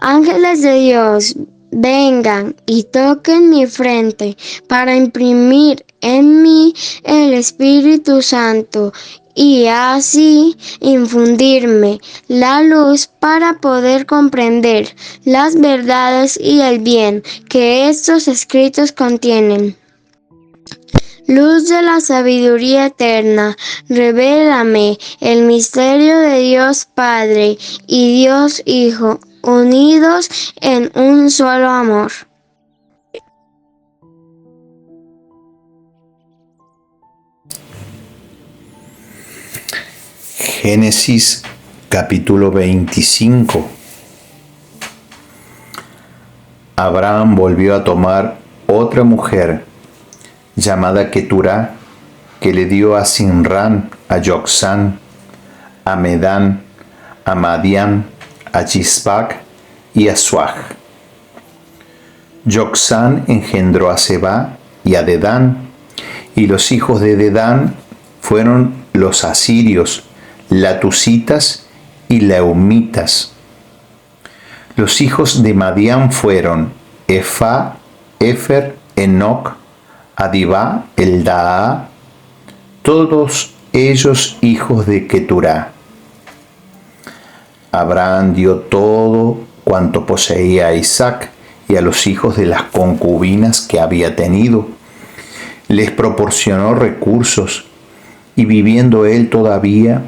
Ángeles de Dios, vengan y toquen mi frente para imprimir en mí el Espíritu Santo y así infundirme la luz para poder comprender las verdades y el bien que estos escritos contienen. Luz de la sabiduría eterna, revélame el misterio de Dios Padre y Dios Hijo, unidos en un solo amor. Génesis capítulo 25. Abraham volvió a tomar otra mujer llamada Keturá, que le dio a Sinrán, a Yoxán, a Medán, a Madián, a Yisbac y a Suaj. Yoxán engendró a Seba y a Dedán, y los hijos de Dedán fueron los asirios, latusitas y leumitas. Los hijos de Madián fueron Efá, Efer, Enoc, Adibá, Eldaa, todos ellos hijos de Keturá. Abraham dio todo cuanto poseía a Isaac y a los hijos de las concubinas que había tenido. Les proporcionó recursos y viviendo él todavía,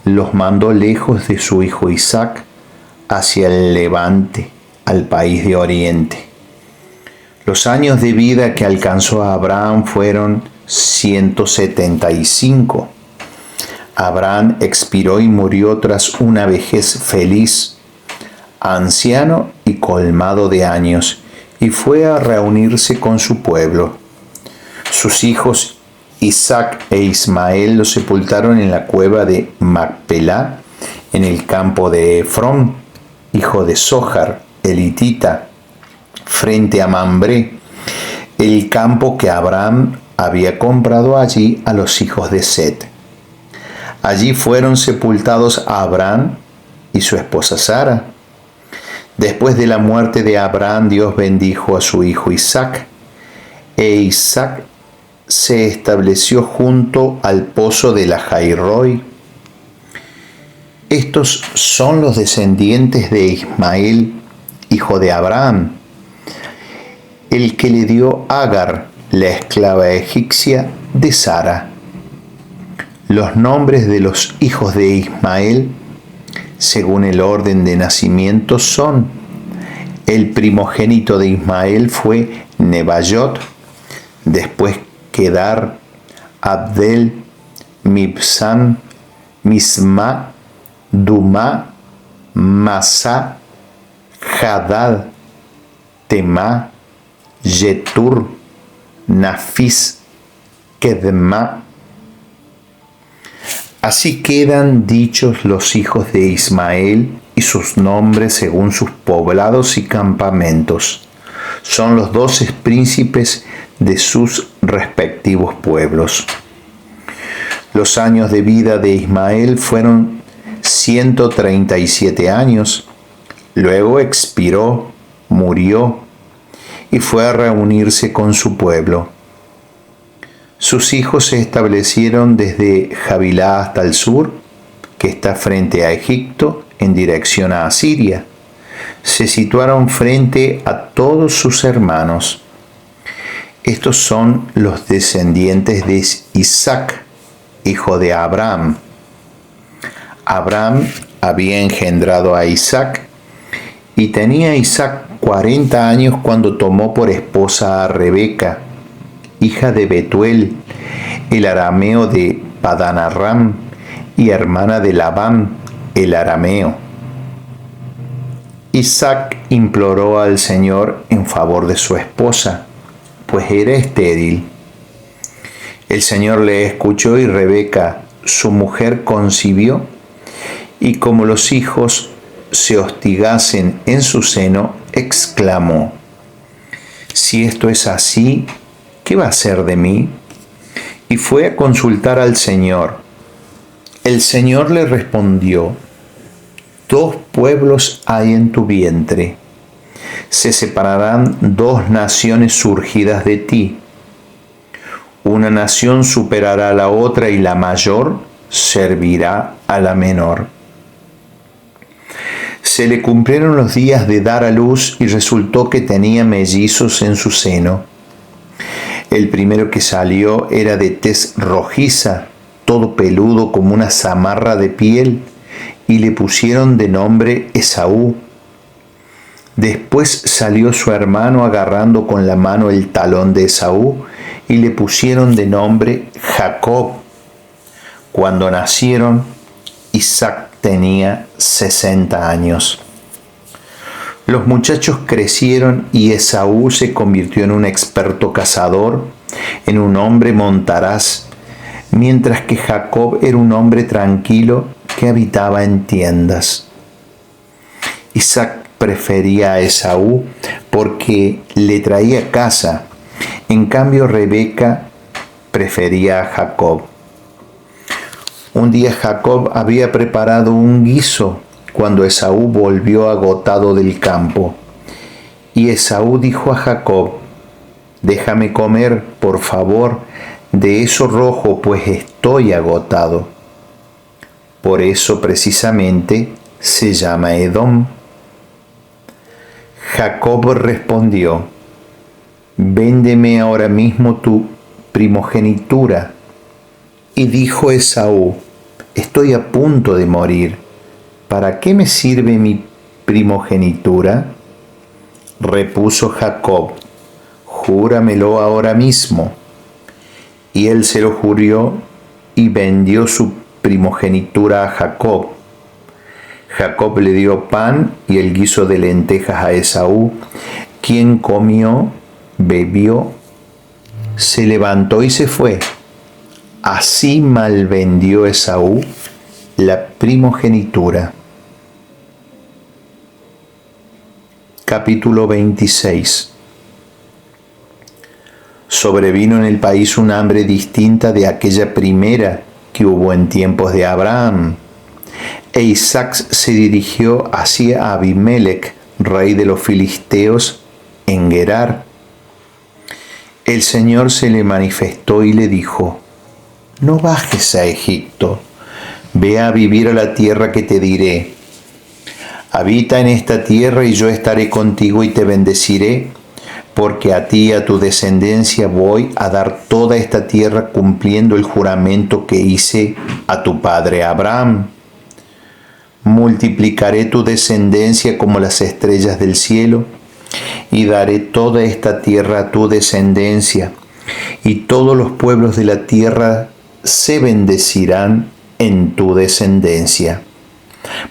los mandó lejos de su hijo Isaac hacia el levante, al país de Oriente. Los años de vida que alcanzó Abraham fueron 175. Abraham expiró y murió tras una vejez feliz, anciano y colmado de años, y fue a reunirse con su pueblo. Sus hijos Isaac e Ismael lo sepultaron en la cueva de Macpelá, en el campo de Efrón, hijo de Zohar, el hitita, frente a Mambré, el campo que Abraham había comprado allí a los hijos de Set. Allí fueron sepultados Abraham y su esposa Sara. Después de la muerte de Abraham, Dios bendijo a su hijo Isaac, e Isaac se estableció junto al pozo de Lahairoi. Estos son los descendientes de Ismael, hijo de Abraham, el que le dio Agar, la esclava egipcia de Sara. Los nombres de los hijos de Ismael, según el orden de nacimiento, son: el primogénito de Ismael fue Neballot, después Kedar, Abdel, Mibsam, Misma, Dumá, Masá, Hadad, Temá, Yetur, Nafis, Kedma. Así quedan dichos los hijos de Ismael y sus nombres según sus poblados y campamentos. Son los 12 príncipes de sus respectivos pueblos. Los años de vida de Ismael fueron 137 años. Luego expiró, murió y fue a reunirse con su pueblo. Sus hijos se establecieron desde Javilá hasta el sur, que está frente a Egipto, en dirección a Asiria. Se situaron frente a todos sus hermanos. Estos son los descendientes de Isaac, hijo de Abraham. Abraham había engendrado a Isaac, y tenía Isaac 40 años cuando tomó por esposa a Rebeca, hija de Betuel, el arameo de Padán Aram, y hermana de Labán, el arameo. Isaac imploró al Señor en favor de su esposa, pues era estéril. El Señor le escuchó y Rebeca, su mujer, concibió, y como los hijos se hostigasen en su seno, exclamó: «Si esto es así, ¿qué va a ser de mí?». Y fue a consultar al Señor. El Señor le respondió: «2 pueblos hay en tu vientre, se separarán dos naciones surgidas de ti. Una nación superará a la otra y la mayor servirá a la menor. Se le cumplieron los días de dar a luz y resultó que tenía mellizos en su seno. El primero que salió era de tez rojiza, todo peludo como una zamarra de piel, y le pusieron de nombre Esaú. Después salió su hermano agarrando con la mano el talón de Esaú, y le pusieron de nombre Jacob. Cuando nacieron, Isaac tenía 60 años. Los muchachos crecieron y Esaú se convirtió en un experto cazador, en un hombre montaraz, mientras que Jacob era un hombre tranquilo que habitaba en tiendas. Isaac prefería a Esaú porque le traía caza, en cambio Rebeca prefería a Jacob. Un día Jacob había preparado un guiso cuando Esaú volvió agotado del campo. Y Esaú dijo a Jacob: «Déjame comer, por favor, de eso rojo, pues estoy agotado». Por eso precisamente se llama Edom. Jacob respondió: «Véndeme ahora mismo tu primogenitura». Y dijo Esaú: «Estoy a punto de morir. ¿Para qué me sirve mi primogenitura?». Repuso Jacob: «Júramelo ahora mismo». Y él se lo juró y vendió su primogenitura a Jacob. Jacob le dio pan y el guiso de lentejas a Esaú, quien comió, bebió, se levantó y se fue. Así malvendió Esaú la primogenitura. Capítulo 26. Sobrevino en el país un hambre distinta de aquella primera que hubo en tiempos de Abraham. E Isaac se dirigió hacia Abimelec, rey de los filisteos, en Gerar. El Señor se le manifestó y le dijo: «No bajes a Egipto, ve a vivir a la tierra que te diré. Habita en esta tierra y yo estaré contigo y te bendeciré, porque a ti y a tu descendencia voy a dar toda esta tierra cumpliendo el juramento que hice a tu padre Abraham. Multiplicaré tu descendencia como las estrellas del cielo, y daré toda esta tierra a tu descendencia, y todos los pueblos de la tierra se bendecirán en tu descendencia,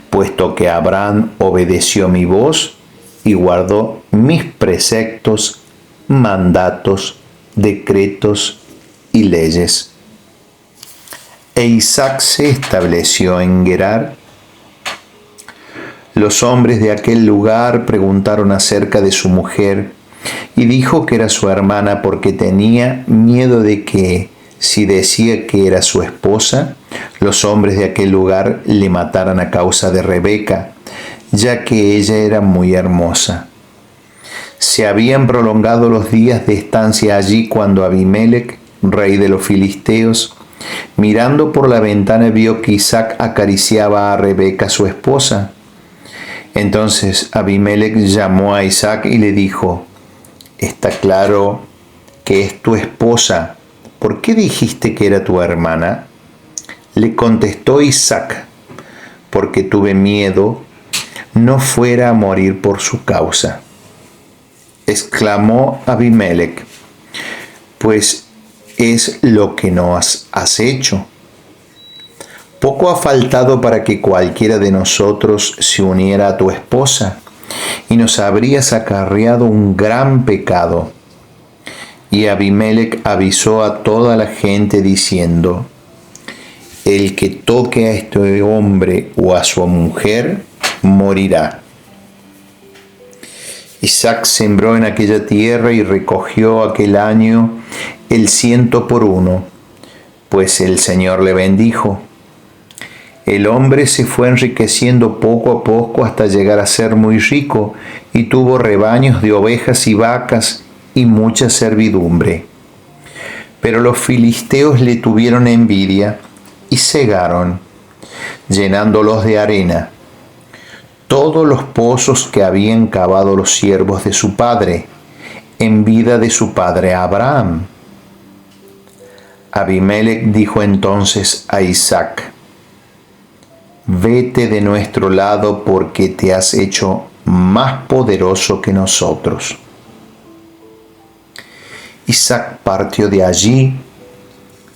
puesto que Abraham obedeció mi voz y guardó mis preceptos, mandatos, decretos y leyes». E Isaac se estableció en Gerar. Los hombres de aquel lugar preguntaron acerca de su mujer, y dijo que era su hermana porque tenía miedo de que, si decía que era su esposa, los hombres de aquel lugar le mataran a causa de Rebeca, ya que ella era muy hermosa. Se habían prolongado los días de estancia allí cuando Abimelec, rey de los filisteos, mirando por la ventana vio que Isaac acariciaba a Rebeca su esposa. Entonces Abimelec llamó a Isaac y le dijo: «Está claro que es tu esposa. ¿Por qué dijiste que era tu hermana?». Le contestó Isaac: «Porque tuve miedo no fuera a morir por su causa». Exclamó Abimelec: «Pues es lo que nos has hecho. Poco ha faltado para que cualquiera de nosotros se uniera a tu esposa, y nos habrías acarreado un gran pecado». Y Abimelec avisó a toda la gente diciendo: «El que toque a este hombre o a su mujer morirá». Isaac sembró en aquella tierra y recogió aquel año el 100 por 1, pues el Señor le bendijo. El hombre se fue enriqueciendo poco a poco hasta llegar a ser muy rico y tuvo rebaños de ovejas y vacas y mucha servidumbre. Pero los filisteos le tuvieron envidia y cegaron, llenándolos de arena, todos los pozos que habían cavado los siervos de su padre, en vida de su padre Abraham. Abimelec dijo entonces a Isaac: vete de nuestro lado porque te has hecho más poderoso que nosotros. Isaac partió de allí,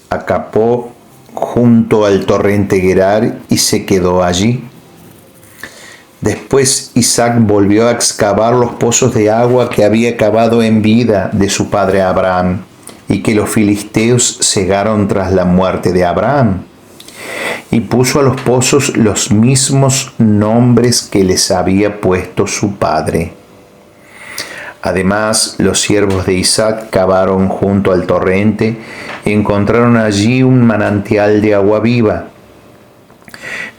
acampó junto al torrente Gerar y se quedó allí. Después Isaac volvió a excavar los pozos de agua que había cavado en vida de su padre Abraham y que los filisteos cegaron tras la muerte de Abraham. Y puso a los pozos los mismos nombres que les había puesto su padre. Además, los siervos de Isaac cavaron junto al torrente y encontraron allí un manantial de agua viva.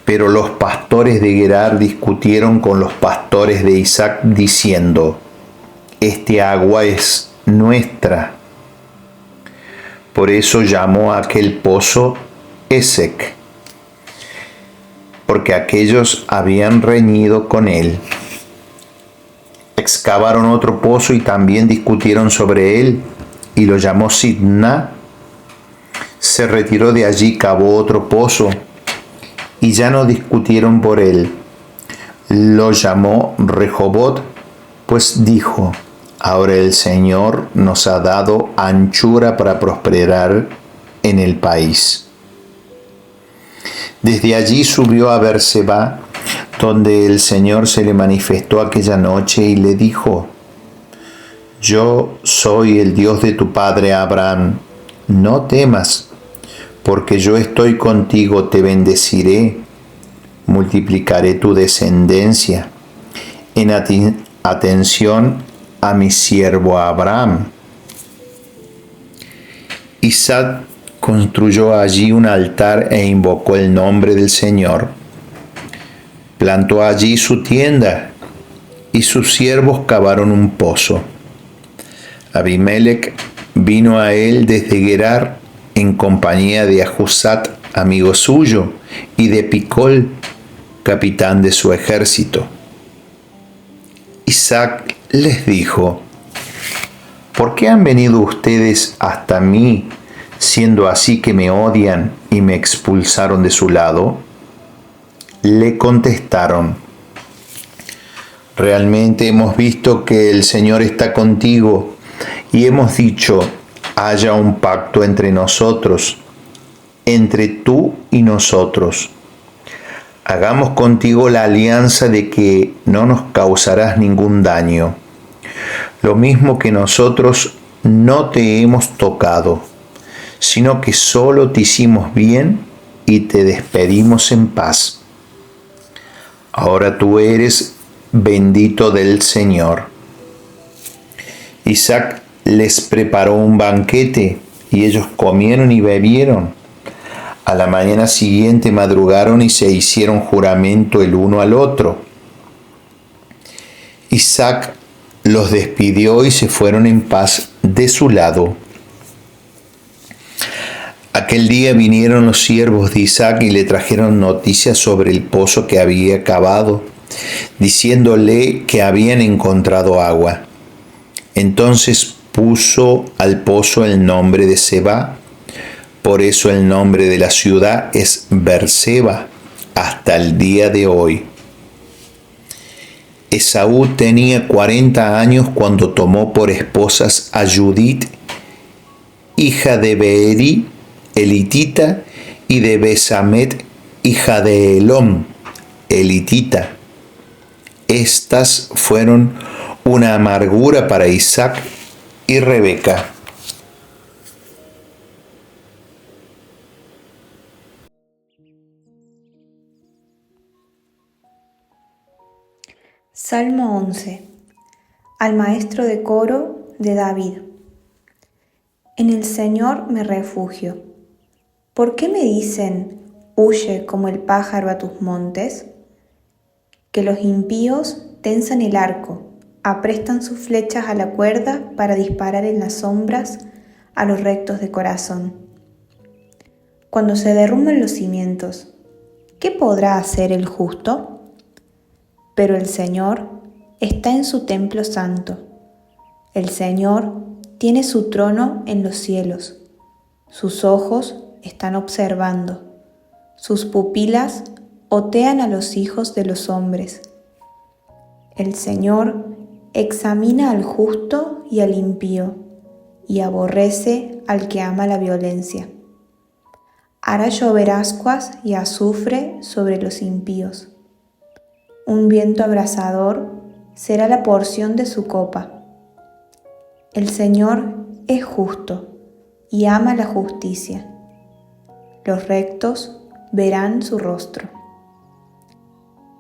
Pero los pastores de Gerar discutieron con los pastores de Isaac diciendo: este agua es nuestra. Por eso llamó a aquel pozo Esek, porque aquellos habían reñido con él. Excavaron otro pozo y también discutieron sobre él, y lo llamó Sidna. Se retiró de allí, cavó otro pozo, y ya no discutieron por él. Lo llamó Rehobot, pues dijo: ahora el Señor nos ha dado anchura para prosperar en el país. Desde allí subió a Berseba, donde el Señor se le manifestó aquella noche y le dijo: yo soy el Dios de tu padre Abraham, no temas, porque yo estoy contigo, te bendeciré, multiplicaré tu descendencia, en atención a mi siervo Abraham. Isaac construyó allí un altar e invocó el nombre del Señor. Plantó allí su tienda y sus siervos cavaron un pozo. Abimelec vino a él desde Gerar en compañía de Ahuzat, amigo suyo, y de Picol, capitán de su ejército. Isaac les dijo: ¿por qué han venido ustedes hasta mí, siendo así que me odian y me expulsaron de su lado? Le contestaron: realmente hemos visto que el Señor está contigo y hemos dicho: haya un pacto entre nosotros, entre tú y nosotros. Hagamos contigo la alianza de que no nos causarás ningún daño, lo mismo que nosotros no te hemos tocado, sino que solo te hicimos bien y te despedimos en paz. Ahora tú eres bendito del Señor. Isaac les preparó un banquete y ellos comieron y bebieron. A la mañana siguiente madrugaron y se hicieron juramento el uno al otro. Isaac los despidió y se fueron en paz de su lado. Aquel día vinieron los siervos de Isaac y le trajeron noticias sobre el pozo que había cavado, diciéndole que habían encontrado agua. Entonces puso al pozo el nombre de Seba. Por eso el nombre de la ciudad es Berseba hasta el día de hoy. Esaú tenía 40 años cuando tomó por esposas a Judit, hija de Beeri, elitita, y de Besamet, hija de Elón, elitita. Estas fueron una amargura para Isaac y Rebeca. Salmo 11. Al maestro de coro de David. En el Señor me refugio. ¿Por qué me dicen, huye como el pájaro a tus montes? Que los impíos tensan el arco, aprestan sus flechas a la cuerda para disparar en las sombras a los rectos de corazón. Cuando se derrumban los cimientos, ¿qué podrá hacer el justo? Pero el Señor está en su templo santo. El Señor tiene su trono en los cielos. Sus ojos están observando. Sus pupilas otean a los hijos de los hombres. El Señor examina al justo y al impío, y aborrece al que ama la violencia. Hará llover ascuas y azufre sobre los impíos. Un viento abrasador será la porción de su copa. El Señor es justo y ama la justicia. Los rectos verán su rostro.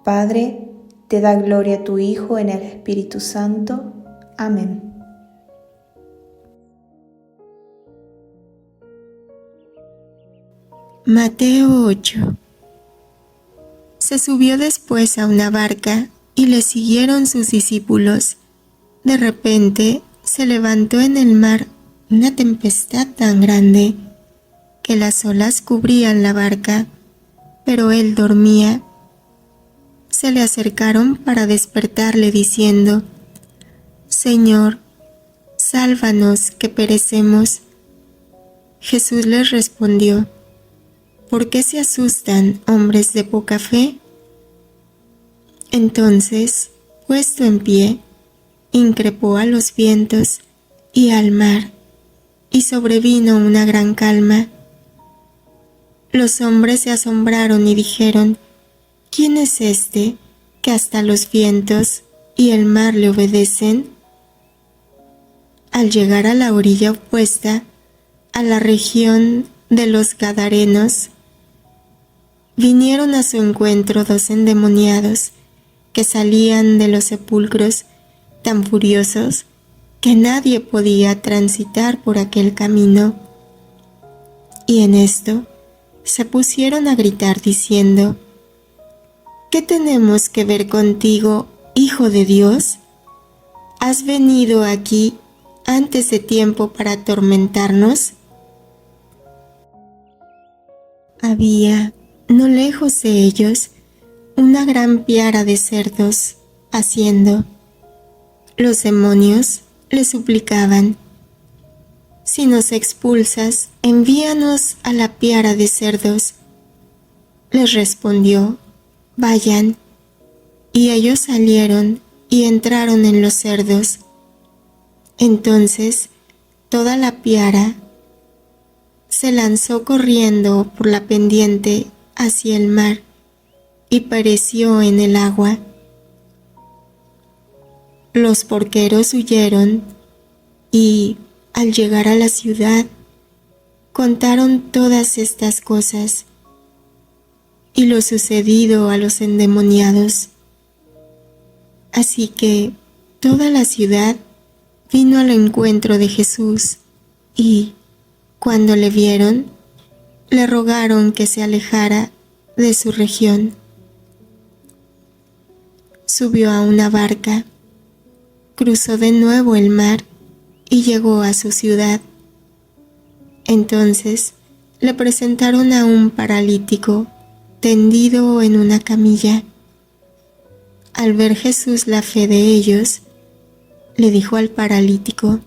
Padre, te da gloria a tu Hijo en el Espíritu Santo. Amén. Mateo 8. Se subió después a una barca y le siguieron sus discípulos. De repente se levantó en el mar una tempestad tan grande que las olas cubrían la barca, pero él dormía. Se le acercaron para despertarle diciendo: Señor, sálvanos que perecemos. Jesús les respondió: ¿Por qué se asustan, hombres de poca fe? Entonces, puesto en pie, increpó a los vientos y al mar, y sobrevino una gran calma. Los hombres se asombraron y dijeron: ¿Quién es este que hasta los vientos y el mar le obedecen? Al llegar a la orilla opuesta, a la región de los Gadarenos, vinieron a su encuentro 2 endemoniados que salían de los sepulcros tan furiosos que nadie podía transitar por aquel camino. Y en esto se pusieron a gritar diciendo: ¿Qué tenemos que ver contigo, Hijo de Dios? ¿Has venido aquí antes de tiempo para atormentarnos? Había, no lejos de ellos, una gran piara de cerdos haciendo. Los demonios le suplicaban: Si nos expulsas, envíanos a la piara de cerdos. Les respondió: Vayan. Y ellos salieron y entraron en los cerdos. Entonces toda la piara se lanzó corriendo por la pendiente hacia el mar y pereció en el agua. Los porqueros huyeron y, al llegar a la ciudad, contaron todas estas cosas y lo sucedido a los endemoniados. Así que toda la ciudad vino al encuentro de Jesús y, cuando le vieron, le rogaron que se alejara de su región. Subió a una barca, cruzó de nuevo el mar y llegó a su ciudad. Entonces le presentaron a un paralítico tendido en una camilla. Al ver Jesús la fe de ellos, le dijo al paralítico: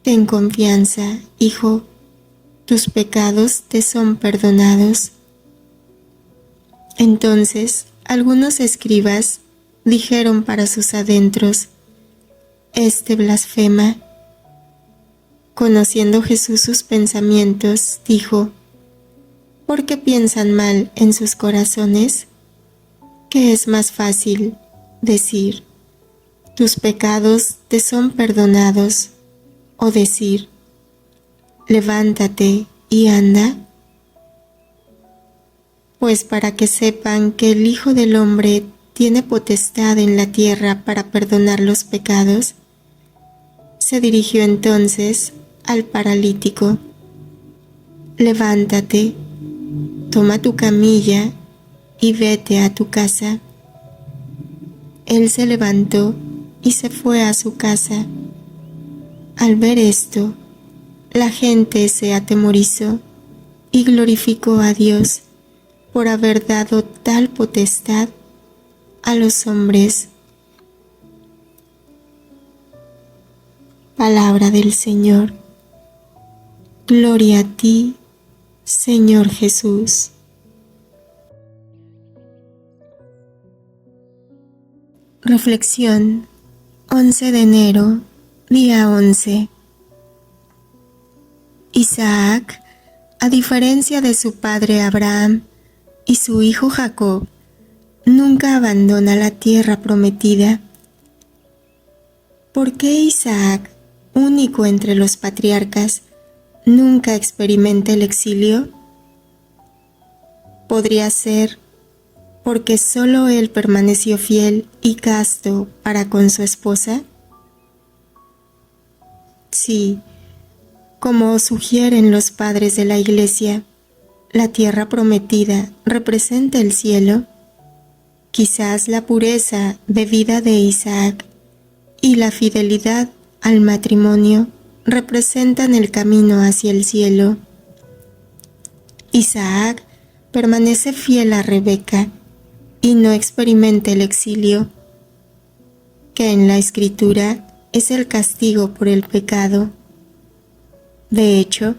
Ten confianza, hijo, tus pecados te son perdonados. Entonces algunos escribas dijeron para sus adentros: Este blasfema. Conociendo Jesús sus pensamientos, dijo: ¿Por qué piensan mal en sus corazones? ¿Qué es más fácil decir: Tus pecados te son perdonados, o decir: Levántate y anda? Pues para que sepan que el Hijo del Hombre tiene potestad en la tierra para perdonar los pecados, se dirigió entonces al paralítico: Levántate, toma tu camilla y vete a tu casa. Él se levantó y se fue a su casa. Al ver esto, la gente se atemorizó y glorificó a Dios por haber dado tal potestad a los hombres. Palabra del Señor. Gloria a ti, Señor Jesús. Reflexión. 11 de enero, día 11. Isaac, a diferencia de su padre Abraham y su hijo Jacob, nunca abandona la tierra prometida. ¿Por qué Isaac, único entre los patriarcas, nunca experimenta el exilio? Podría ser porque solo él permaneció fiel y casto para con su esposa. Sí, como sugieren los padres de la Iglesia, la tierra prometida representa el cielo. Quizás la pureza de vida de Isaac y la fidelidad al matrimonio representan el camino hacia el cielo. Isaac permanece fiel a Rebeca y no experimenta el exilio, que en la Escritura es el castigo por el pecado. De hecho,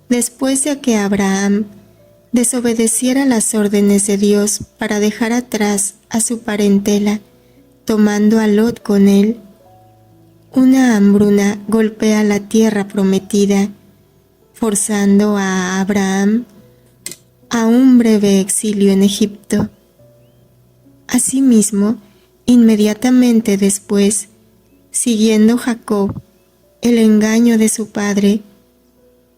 después de que Abraham desobedeciera las órdenes de Dios para dejar atrás a su parentela, tomando a Lot con él, una hambruna golpea la tierra prometida, forzando a Abraham a un breve exilio en Egipto. Asimismo, inmediatamente después, siguiendo Jacob el engaño de su padre,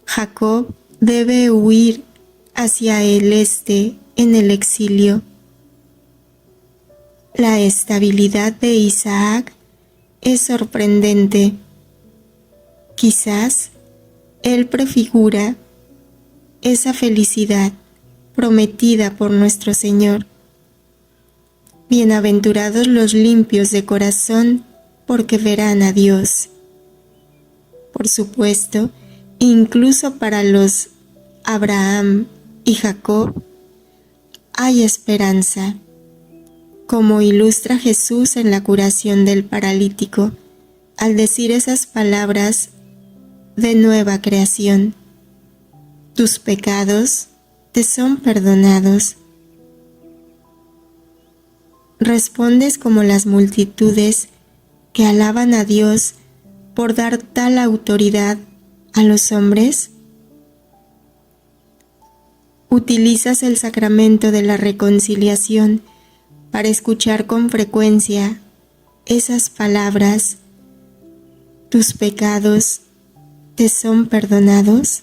Jacob debe huir hacia el este en el exilio. La estabilidad de Isaac es sorprendente. Quizás él prefigura esa felicidad prometida por nuestro Señor. Bienaventurados los limpios de corazón, porque verán a Dios. Por supuesto, incluso para los Abraham y Jacob hay esperanza, como ilustra Jesús en la curación del paralítico, al decir esas palabras de nueva creación: tus pecados te son perdonados. ¿Respondes como las multitudes que alaban a Dios por dar tal autoridad a los hombres? ¿Utilizas el sacramento de la reconciliación para escuchar con frecuencia esas palabras: tus pecados te son perdonados?